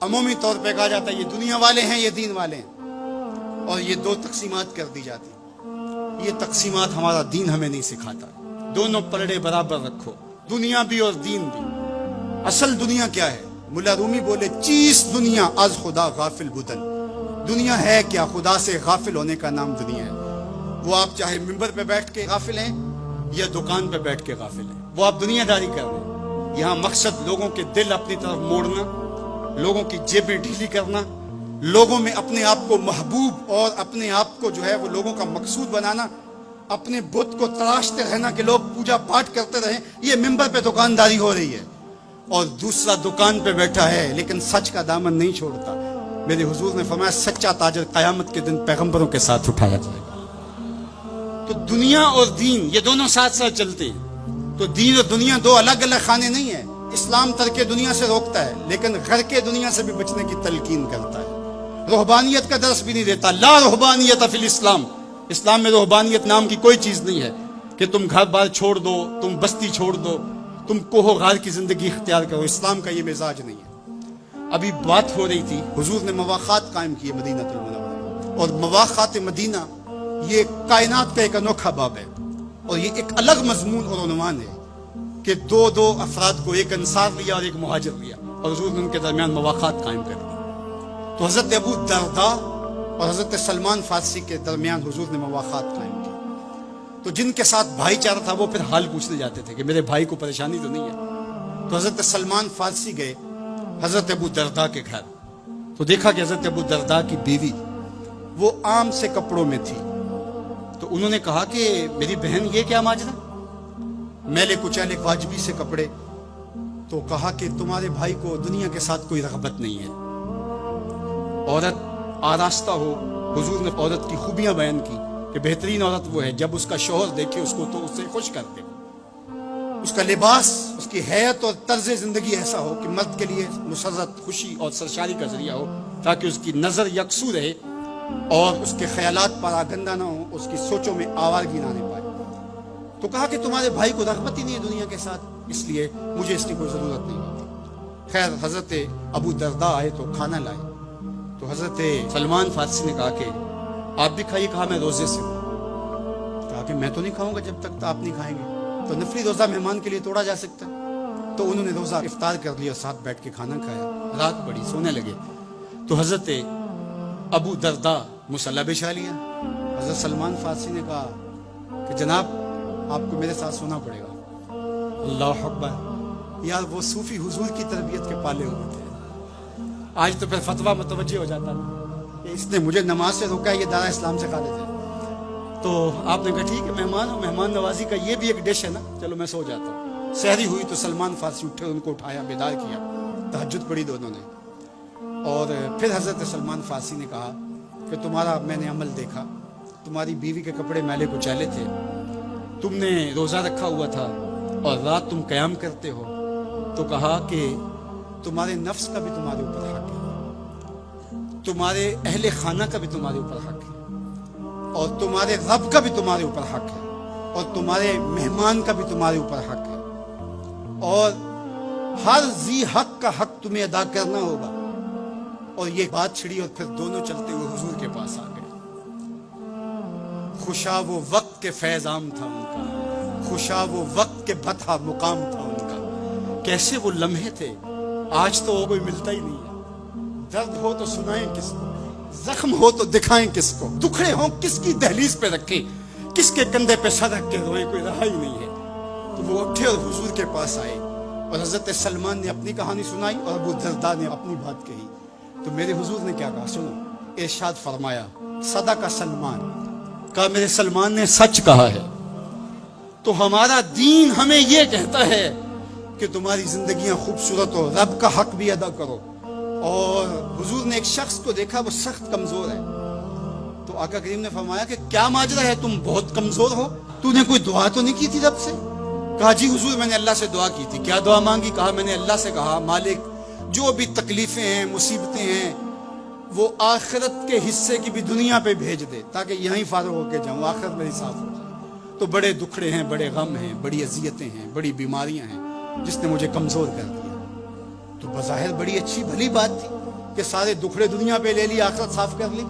عمومی طور پہ کہا جاتا ہے یہ دنیا والے ہیں یہ دین والے ہیں، اور یہ دو تقسیمات کر دی جاتی. یہ تقسیمات ہمارا دین ہمیں نہیں سکھاتا. دونوں پلڑے برابر رکھو، دنیا بھی اور دین بھی. اصل دنیا کیا ہے؟ ملا رومی بولے چیز دنیا از خدا غافل بدن. دنیا ہے کیا؟ خدا سے غافل ہونے کا نام دنیا ہے. وہ آپ چاہے ممبر پہ بیٹھ کے غافل ہیں یا دکان پہ بیٹھ کے غافل ہیں، وہ آپ دنیا داری کر رہے ہیں. یہاں مقصد لوگوں کے دل اپنی طرف موڑنا، لوگوں کی جیبیں ڈھیلی کرنا، لوگوں میں اپنے آپ کو محبوب اور اپنے آپ کو جو ہے وہ لوگوں کا مقصود بنانا، اپنے بت کو تراشتے رہنا کہ لوگ پوجا پاٹ کرتے رہیں. یہ ممبر پہ دکانداری ہو رہی ہے. اور دوسرا دکان پہ بیٹھا ہے لیکن سچ کا دامن نہیں چھوڑتا. میرے حضور نے فرمایا سچا تاجر قیامت کے دن پیغمبروں کے ساتھ اٹھایا جائے گا. تو دنیا اور دین یہ دونوں ساتھ ساتھ چلتے ہیں. تو دین اور دنیا دو الگ الگ خانے نہیں ہیں. اسلام ترک دنیا سے روکتا ہے لیکن گھر کے دنیا سے بھی بچنے کی تلقین کرتا ہے. رہبانیت کا درس بھی نہیں دیتا. لا رہبانیت فی الاسلام. اسلام میں رہبانیت نام کی کوئی چیز نہیں ہے کہ تم گھر بار چھوڑ دو، تم بستی چھوڑ دو، تم کوہ غار کی زندگی اختیار کرو. اسلام کا یہ مزاج نہیں ہے. ابھی بات ہو رہی تھی، حضور نے مواخات قائم کیے مدینہ المنورہ، اور مواخات مدینہ یہ کائنات کا ایک انوکھا باب ہے، اور یہ ایک الگ مضمون اور عنوان ہے کہ دو افراد کو، ایک انصار لیا اور ایک مہاجر لیا، اور حضور نے ان کے درمیان مواخات قائم کر دی. تو حضرت ابو درداء اور حضرت سلمان فارسی کے درمیان حضور نے مواخات قائم کی. تو جن کے ساتھ بھائی چارہ تھا وہ پھر حال پوچھنے جاتے تھے کہ میرے بھائی کو پریشانی تو نہیں ہے. تو حضرت سلمان فارسی گئے حضرت ابو درداء کے گھر. تو دیکھا کہ حضرت ابو درداء کی بیوی وہ عام سے کپڑوں میں تھی. تو انہوں نے کہا کہ میری بہن یہ کیا ماجرا، میلے کچیلے واجبی سے کپڑے. تو کہا کہ تمہارے بھائی کو دنیا کے ساتھ کوئی رغبت نہیں ہے، عورت آراستہ ہو. حضور نے عورت کی خوبیاں بیان کی کہ بہترین عورت وہ ہے جب اس کا شوہر دیکھے اس کو تو اسے خوش کر دے. اس کا لباس، اس کی حیت اور طرز زندگی ایسا ہو کہ مرد کے لیے مسرت، خوشی اور سرشاری کا ذریعہ ہو، تاکہ اس کی نظر یکسو رہے اور اس کے خیالات پر آگندہ نہ ہو، اس کی سوچوں میں آوارگی نہ آنے پائے. تو کہا کہ تمہارے بھائی کو رغبت ہی نہیں ہے دنیا کے ساتھ، اس لیے مجھے اس کی کوئی ضرورت نہیں ہوتی. خیر حضرت ابو درداء آئے تو کھانا لائے. تو حضرت سلمان فارسی نے کہا کہ آپ بھی کھائیے. کہا میں روزے سے ہوں. کہا کہ میں تو نہیں کھاؤں گا جب تک آپ نہیں کھائیں گے. تو نفلی روزہ مہمان کے لیے توڑا جا سکتا ہے. تو انہوں نے روزہ افطار کر لیا اور ساتھ بیٹھ کے کھانا کھایا. رات پڑی، سونے لگے. تو حضرت ابو درداء مصلی بچھا لیا. حضرت سلمان فارسی نے کہا کہ جناب آپ کو میرے ساتھ سونا پڑے گا. اللہ اکبر. یار وہ صوفی حضور کی تربیت کے پالے ہوئے تھے. آج تو پھر فتویٰ متوجہ ہو جاتا کہ اس نے مجھے نماز سے روکا ہے، یہ دارا اسلام سے خارج ہے. تو آپ نے کہا ٹھیک ہے، مہمان ہو، مہمان نوازی کا یہ بھی ایک ڈش ہے نا، چلو میں سو جاتا ہوں. سحری ہوئی تو سلمان فارسی اٹھے، ان کو اٹھایا، بیدار کیا. تہجد پڑھی دونوں نے. اور پھر حضرت سلمان فارسی نے کہا کہ تمہارا میں نے عمل دیکھا، تمہاری بیوی کے کپڑے میلے کچیلے تھے، تم نے روزہ رکھا ہوا تھا اور رات تم قیام کرتے ہو. تو کہا کہ تمہارے نفس کا بھی تمہارے اوپر حق ہے، تمہارے اہل خانہ کا بھی تمہارے اوپر حق ہے، اور تمہارے رب کا بھی تمہارے اوپر حق ہے، اور تمہارے مہمان کا بھی تمہارے اوپر حق ہے، اور ہر ذی حق کا حق تمہیں ادا کرنا ہوگا. اور یہ بات چھڑی اور پھر دونوں چلتے ہوئے حضور کے پاس آ گئے. خوشا وہ وقت کے فیض عام تھا ان کا، خوشا وہ وقت کے بطحا مقام تھا ان کا. کیسے وہ لمحے تھے، آج تو وہ کوئی ملتا ہی نہیں ہے. درد ہو تو سنائیں کس کو، زخم ہو تو دکھائیں کس کو، دکھڑے ہوں کس کی دہلیز پہ رکھیں، کس کے کندھے پہ سر رکھ کے روئیں، کوئی رہا ہی نہیں ہے. تو وہ اٹھے اور حضور کے پاس آئے، اور حضرت سلمان نے اپنی کہانی سنائی اور ابو درداء نے اپنی بات کہی. تو میرے حضور نے کیا کہا سنو. ارشاد فرمایا صدق سلمان. کہا میرے سلمان نے سچ کہا ہے. تو ہمارا دین ہمیں یہ کہتا ہے کہ تمہاری زندگیاں خوبصورت ہو، رب کا حق بھی ادا کرو. اور حضور نے ایک شخص کو دیکھا وہ سخت کمزور ہے. تو آقا کریم نے فرمایا کہ کیا ماجرا ہے، تم بہت کمزور ہو، تو نے کوئی دعا تو نہیں کی تھی رب سے؟ کہا جی حضور میں نے اللہ سے دعا کی تھی. کیا دعا مانگی؟ کہا میں نے اللہ سے کہا مالک جو بھی تکلیفیں ہیں، مصیبتیں ہیں، وہ آخرت کے حصے کی بھی دنیا پہ بھیج دے تاکہ یہیں فارغ ہو کے جاؤں، آخرت میری صاف ہو جائے. تو بڑے دکھڑے ہیں، بڑے غم ہیں، بڑی اذیتیں ہیں، بڑی بیماریاں ہیں جس نے مجھے کمزور کر دیا. تو بظاہر بڑی اچھی بھلی بات تھی. کہ سارے دکھڑے دنیا پہ لے لی, آخرت صاف کر لی.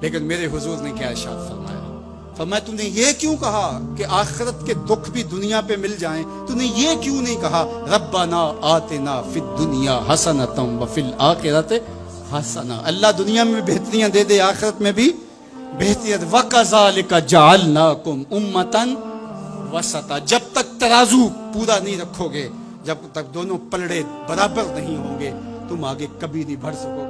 لیکن میرے حضور نے کیا ارشاد فرمایا, فرمایا تو نے یہ کیوں کہا کہ آخرت کے دکھ بھی دنیا پہ مل جائیں, تو نے یہ کیوں نہیں کہا ربنا آتنا فی الدنیا حسنۃ وفی الآخرۃ حسنہ, اللہ دنیا میں بہتریاں دے دے, آخرت میں بھی بہتریت. وَكَذَلِكَ جَعَلْنَاكُمْ أُمَّةً وَسَطًا, جب تک ترازو پورا نہیں رکھو گے, جب تک دونوں پلڑے برابر نہیں ہوں گے, تم آگے کبھی نہیں بڑھ سکو گے.